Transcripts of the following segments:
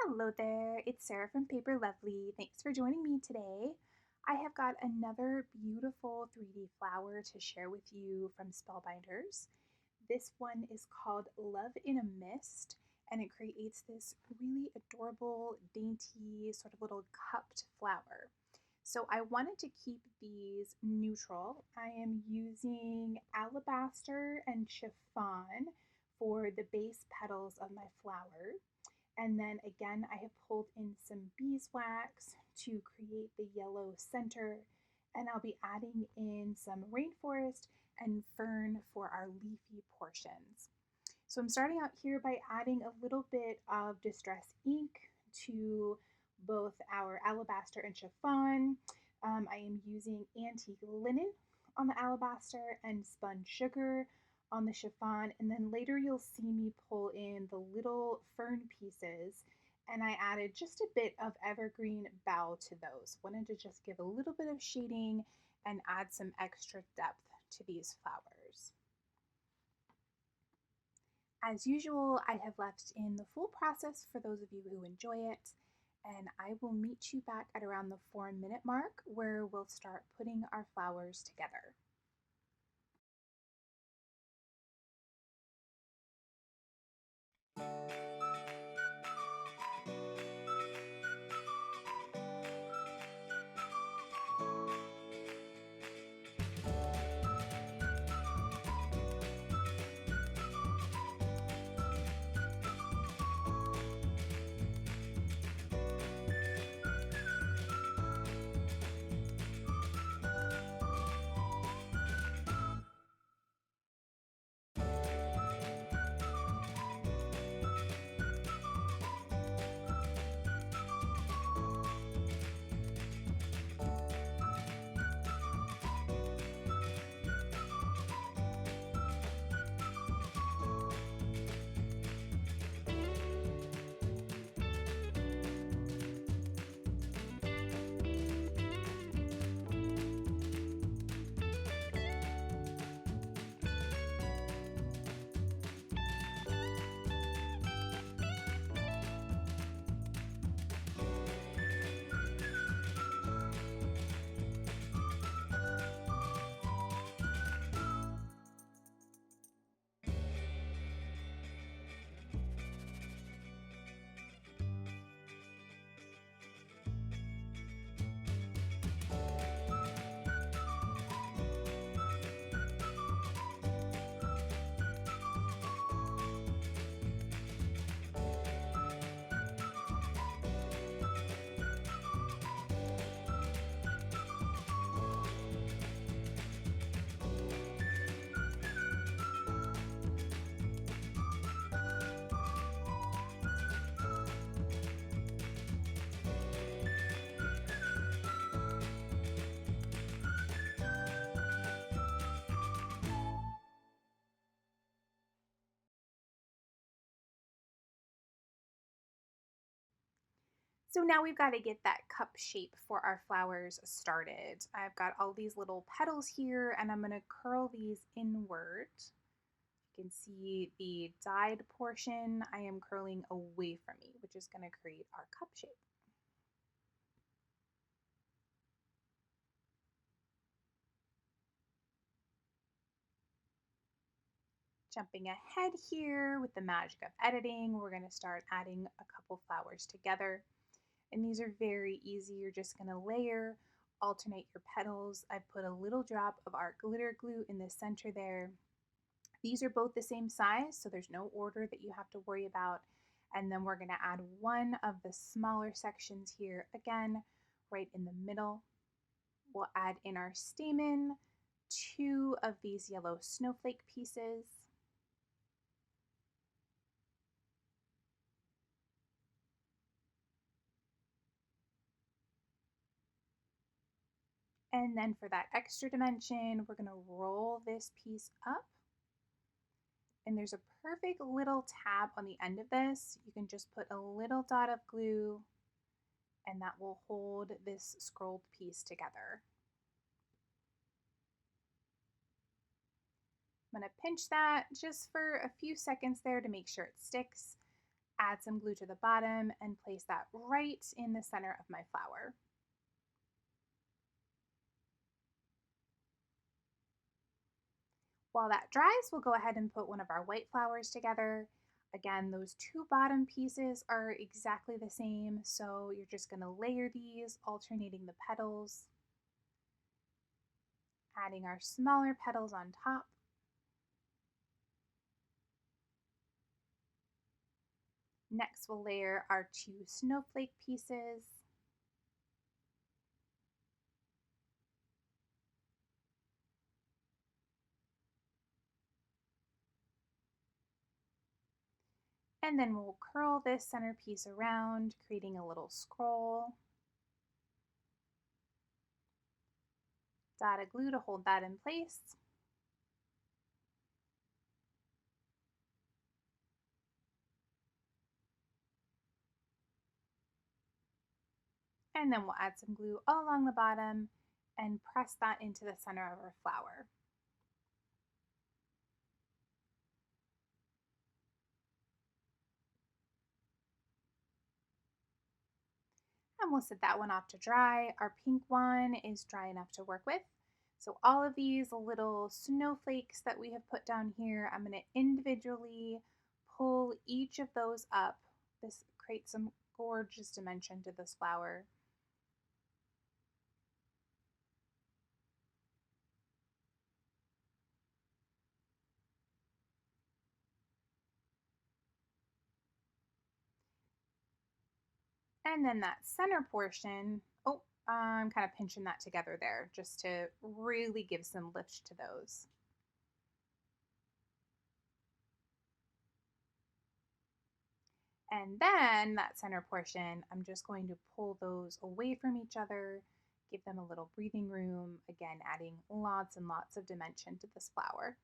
Hello there, it's Sarah from Paper Lovely. Thanks for joining me today. I have got another beautiful 3D flower to share with you from Spellbinders. This one is called Love in a Mist, and it creates this really adorable, dainty, sort of little cupped flower. So I wanted to keep these neutral. I am using alabaster and chiffon for the base petals of my flower. And then again, I have pulled in some beeswax to create the yellow center. And I'll be adding in some rainforest and fern for our leafy portions. So I'm starting out here by adding a little bit of distress ink to both our alabaster and chiffon. I am using antique linen on the alabaster and spun sugar on the chiffon, and then later you'll see me pull in the little fern pieces, and I added just a bit of evergreen bough to those. Wanted to just give a little bit of shading and add some extra depth to these flowers. As usual, I have left in the full process for those of you who enjoy it, and I will meet you back at around the 4-minute mark where we'll start putting our flowers together. So now we've got to get that cup shape for our flowers started. I've got all these little petals here, and I'm going to curl these inward. You can see the dyed portion I am curling away from me, which is going to create our cup shape. Jumping ahead here with the magic of editing, we're going to start adding a couple flowers together. And these are very easy. You're just going to layer, alternate your petals. I put a little drop of our glitter glue in the center there. These are both the same size, so there's no order that you have to worry about. And then we're going to add one of the smaller sections here again, right in the middle. We'll add in our stamen, 2 of these yellow snowflake pieces. And then for that extra dimension, we're going to roll this piece up. And there's a perfect little tab on the end of this. You can just put a little dot of glue and that will hold this scrolled piece together. I'm going to pinch that just for a few seconds there to make sure it sticks. Add some glue to the bottom and place that right in the center of my flower. While that dries, we'll go ahead and put one of our white flowers together. Again, those two bottom pieces are exactly the same, so you're just going to layer these, alternating the petals, adding our smaller petals on top. Next, we'll layer our two snowflake pieces. And then we'll curl this centerpiece around, creating a little scroll. Dot of glue to hold that in place. And then we'll add some glue all along the bottom and press that into the center of our flower. And we'll set that one off to dry. Our pink one is dry enough to work with. So all of these little snowflakes that we have put down here, I'm going to individually pull each of those up. This creates some gorgeous dimension to this flower. And then that center portion, I'm kind of pinching that together there just to really give some lift to those. And then that center portion, I'm just going to pull those away from each other, give them a little breathing room, again, adding lots and lots of dimension to this flower.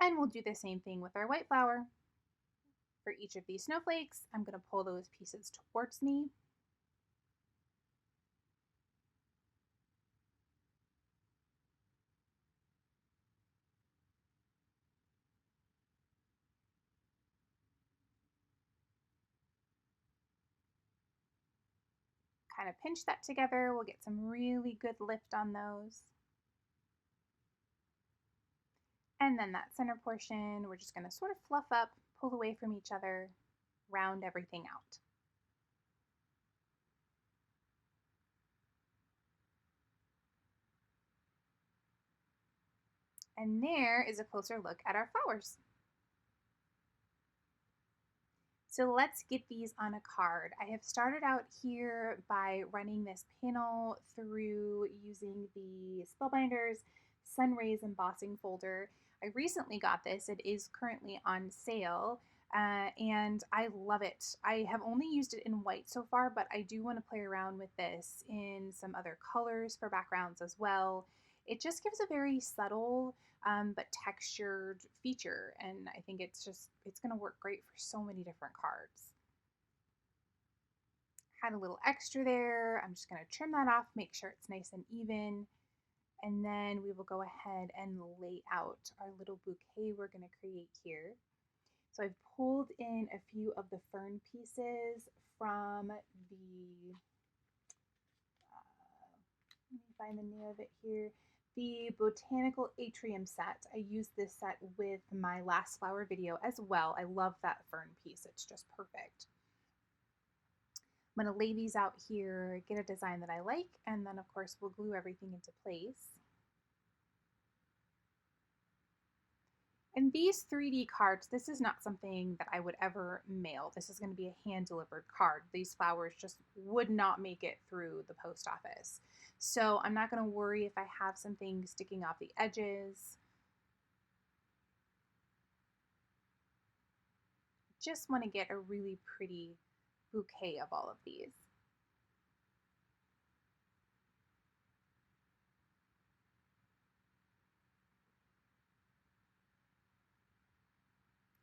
And we'll do the same thing with our white flower. For each of these snowflakes, I'm going to pull those pieces towards me. Kind of pinch that together. We'll get some really good lift on those. And then that center portion, we're just going to sort of fluff up, pull away from each other, round everything out. And there is a closer look at our flowers. So let's get these on a card. I have started out here by running this panel through using the Spellbinders Sun Rays Embossing folder. I recently got this. It is currently on sale. And I love it. I have only used it in white so far, but I do want to play around with this in some other colors for backgrounds as well. It just gives a very subtle but textured feature, and I think it's going to work great for so many different cards. Had a little extra there. I'm just going to trim that off, make sure it's nice and even, and then we will go ahead and lay out our little bouquet we're going to create here. So I've pulled in a few of the fern pieces from the, let me find the name of it here, the Botanical Atrium set. I used this set with my last flower video as well. I love that fern piece. It's just perfect. I'm going to lay these out here, get a design that I like, and then of course we'll glue everything into place. And these 3D cards, this is not something that I would ever mail. This is going to be a hand-delivered card. These flowers just would not make it through the post office. So I'm not going to worry if I have some things sticking off the edges. Just want to get a really pretty bouquet of all of these.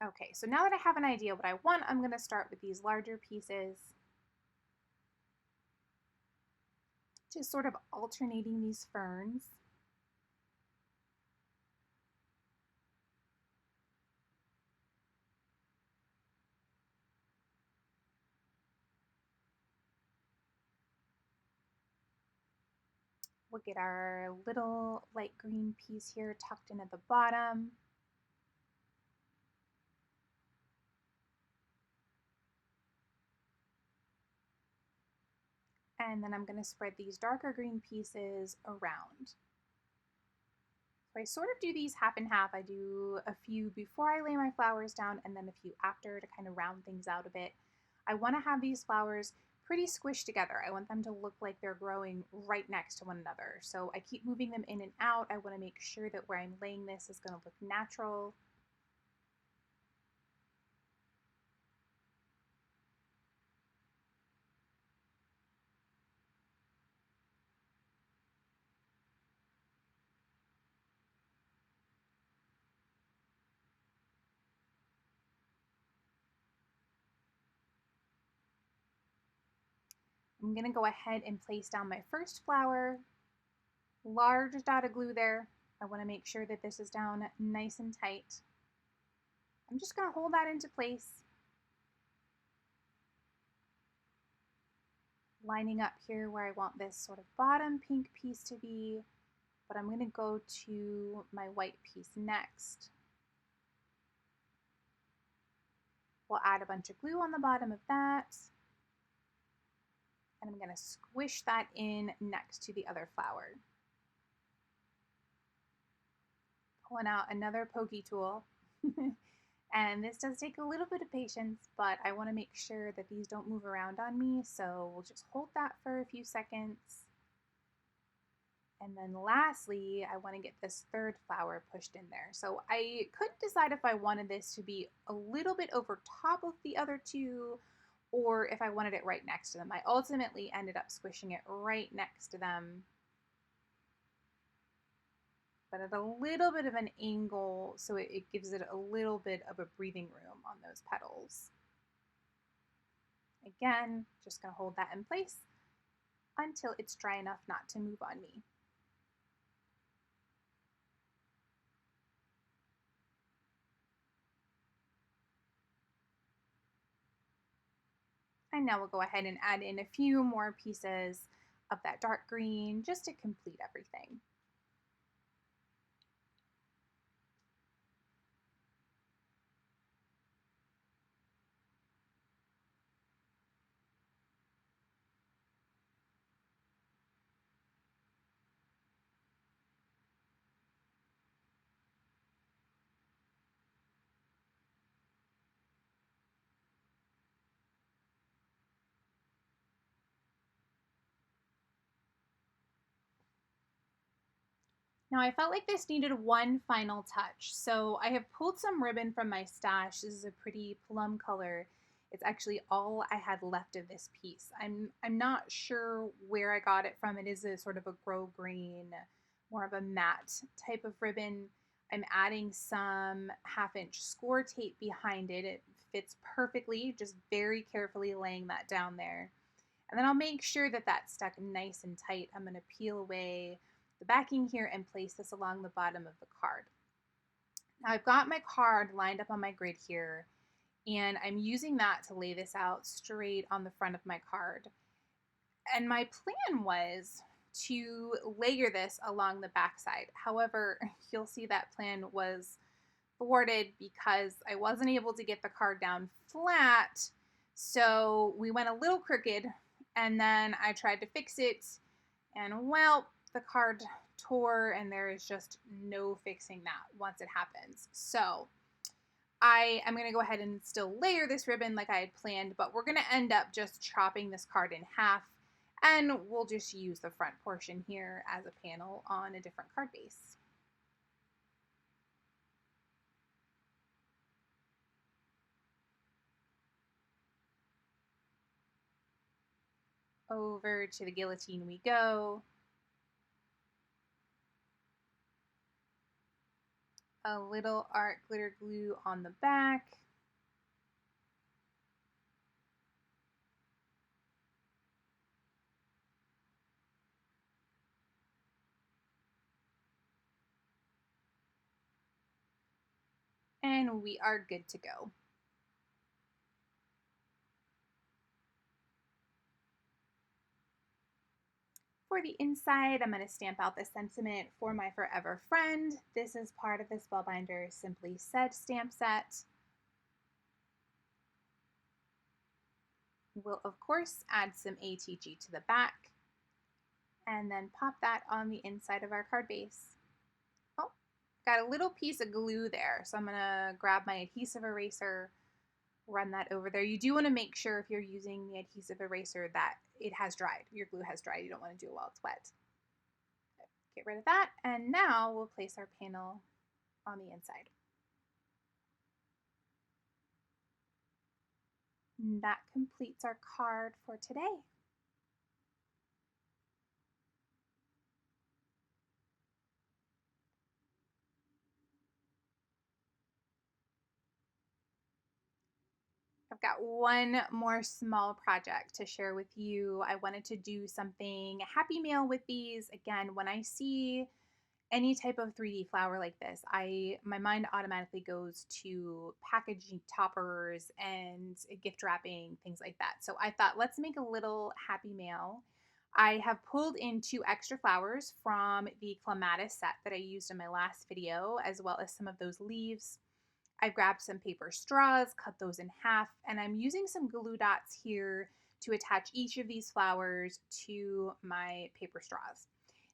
Okay, so now that I have an idea what I want, I'm going to start with these larger pieces. Just sort of alternating these ferns. We'll get our little light green piece here tucked in at the bottom. And then I'm going to spread these darker green pieces around. So I sort of do these half and half. I do a few before I lay my flowers down and then a few after to kind of round things out a bit. I want to have these flowers pretty squished together. I want them to look like they're growing right next to one another. So I keep moving them in and out. I want to make sure that where I'm laying this is going to look natural. I'm going to go ahead and place down my first flower. Large dot of glue there. I want to make sure that this is down nice and tight. I'm just going to hold that into place. Lining up here where I want this sort of bottom pink piece to be, but I'm going to go to my white piece next. We'll add a bunch of glue on the bottom of that. And I'm going to squish that in next to the other flower. Pulling out another pokey tool. And this does take a little bit of patience, but I want to make sure that these don't move around on me, so we'll just hold that for a few seconds. And then lastly, I want to get this third flower pushed in there. So I couldn't decide if I wanted this to be a little bit over top of the other two, or if I wanted it right next to them. I ultimately ended up squishing it right next to them, but at a little bit of an angle, so it gives it a little bit of a breathing room on those petals. Again, just going to hold that in place until it's dry enough not to move on me. And now we'll go ahead and add in a few more pieces of that dark green just to complete everything. Now I felt like this needed one final touch, so I have pulled some ribbon from my stash. This is a pretty plum color. It's actually all I had left of this piece. I'm not sure where I got it from. It is a sort of a grosgrain, more of a matte type of ribbon. I'm adding some 1/2-inch Scor-Tape behind it. It fits perfectly, just very carefully laying that down there. And then I'll make sure that that's stuck nice and tight. I'm going to peel away the backing here and place this along the bottom of the card. Now I've got my card lined up on my grid here, and I'm using that to lay this out straight on the front of my card. And my plan was to layer this along the backside. However, you'll see that plan was thwarted because I wasn't able to get the card down flat. So we went a little crooked, and then I tried to fix it, and well, the card tore, and there is just no fixing that once it happens. So I am going to go ahead and still layer this ribbon like I had planned, but we're going to end up just chopping this card in half, and we'll just use the front portion here as a panel on a different card base. Over to the guillotine we go. A little art glitter glue on the back. and we are good to go. For the inside, I'm going to stamp out the sentiment for my forever friend. This is part of the Spellbinders Simply Said stamp set. We'll, of course, add some ATG to the back and then pop that on the inside of our card base. Oh, got a little piece of glue there, so I'm going to grab my adhesive eraser, run that over there. You do want to make sure if you're using the adhesive eraser that it has dried. Your glue has dried. You don't want to do it while it's wet. Get rid of that, and now we'll place our panel on the inside. And that completes our card for today. I've got one more small project to share with you. I wanted to do something happy mail with these. Again, when I see any type of 3D flower like this, my mind automatically goes to packaging toppers and gift wrapping, things like that. So I thought, let's make a little happy mail. I have pulled in 2 extra flowers from the clematis set that I used in my last video, as well as some of those leaves. I've grabbed some paper straws, cut those in half, and I'm using some glue dots here to attach each of these flowers to my paper straws.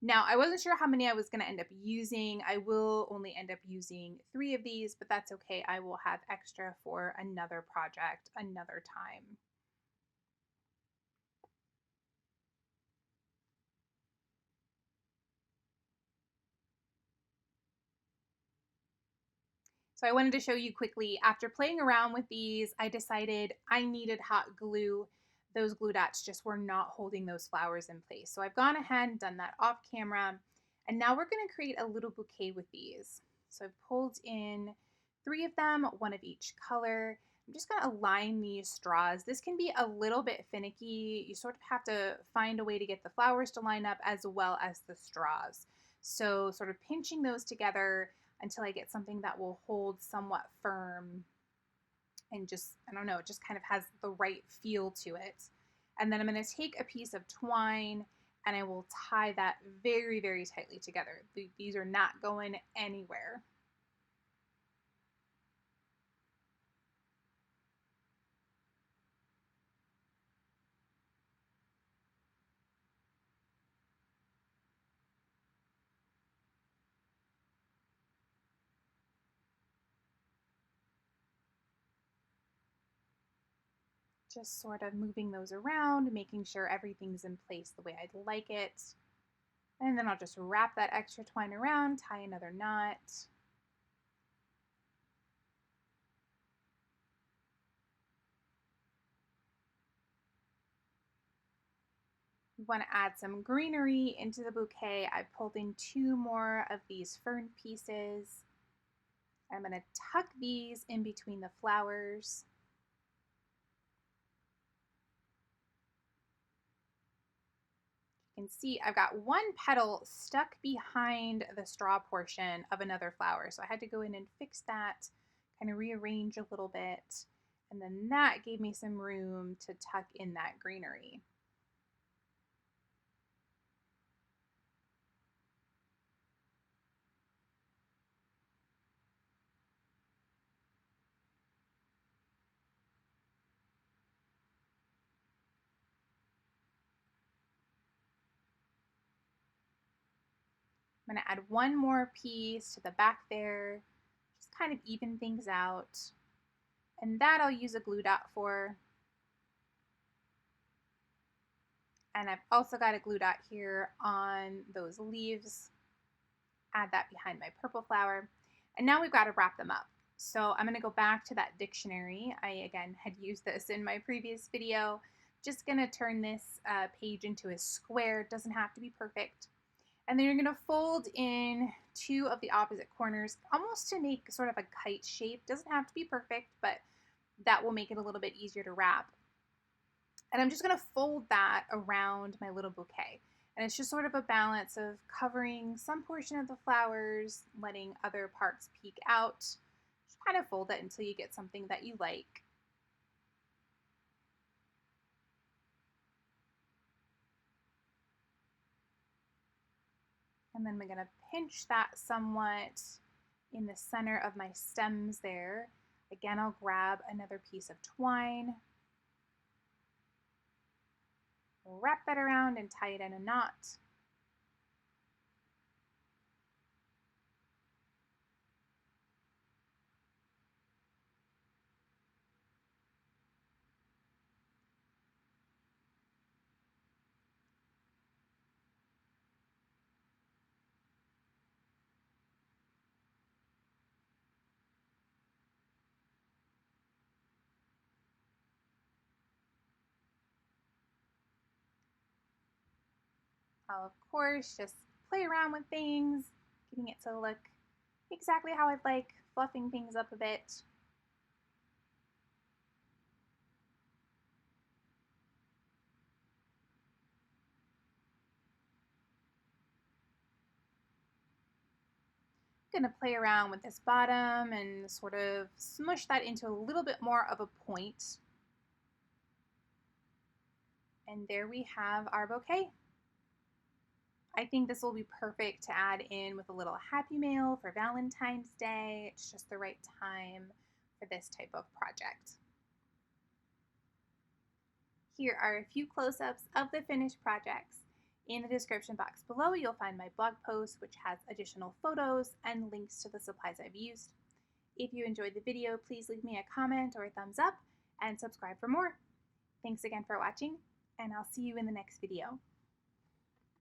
Now, I wasn't sure how many I was going to end up using. I will only end up using 3 of these, but that's okay. I will have extra for another project another time. So I wanted to show you quickly, after playing around with these, I decided I needed hot glue. Those glue dots just were not holding those flowers in place. So I've gone ahead and done that off camera. And now we're going to create a little bouquet with these. So I've pulled in 3 of them, 1 of each color. I'm just going to align these straws. This can be a little bit finicky. You sort of have to find a way to get the flowers to line up as well as the straws. So sort of pinching those together until I get something that will hold somewhat firm and just, I don't know, it just kind of has the right feel to it. And then I'm going to take a piece of twine and I will tie that very, very tightly together. These are not going anywhere. Just sort of moving those around, making sure everything's in place the way I'd like it. And then I'll just wrap that extra twine around, tie another knot. We want to add some greenery into the bouquet. I pulled in 2 more of these fern pieces. I'm going to tuck these in between the flowers. You can see I've got 1 petal stuck behind the straw portion of another flower. So I had to go in and fix that, kind of rearrange a little bit. And then that gave me some room to tuck in that greenery. I'm going to add 1 more piece to the back there, just kind of even things out. And that I'll use a glue dot for. And I've also got a glue dot here on those leaves. Add that behind my purple flower. And now we've got to wrap them up. So I'm going to go back to that dictionary. I, again, had used this in my previous video. Just going to turn this page into a square. It doesn't have to be perfect. And then you're going to fold in 2 of the opposite corners, almost to make sort of a kite shape. Doesn't have to be perfect, but that will make it a little bit easier to wrap. And I'm just going to fold that around my little bouquet. And it's just sort of a balance of covering some portion of the flowers, letting other parts peek out. Just kind of fold it until you get something that you like. And then we're going to pinch that somewhat in the center of my stems there. Again, I'll grab another piece of twine, wrap that around and tie it in a knot. I'll, of course, just play around with things, getting it to look exactly how I'd like, fluffing things up a bit. I'm going to play around with this bottom and sort of smush that into a little bit more of a point. And there we have our bouquet. I think this will be perfect to add in with a little happy mail for Valentine's Day. It's just the right time for this type of project. Here are a few close-ups of the finished projects. In the description box below, you'll find my blog post, which has additional photos and links to the supplies I've used. If you enjoyed the video, please leave me a comment or a thumbs up and subscribe for more. Thanks again for watching, and I'll see you in the next video.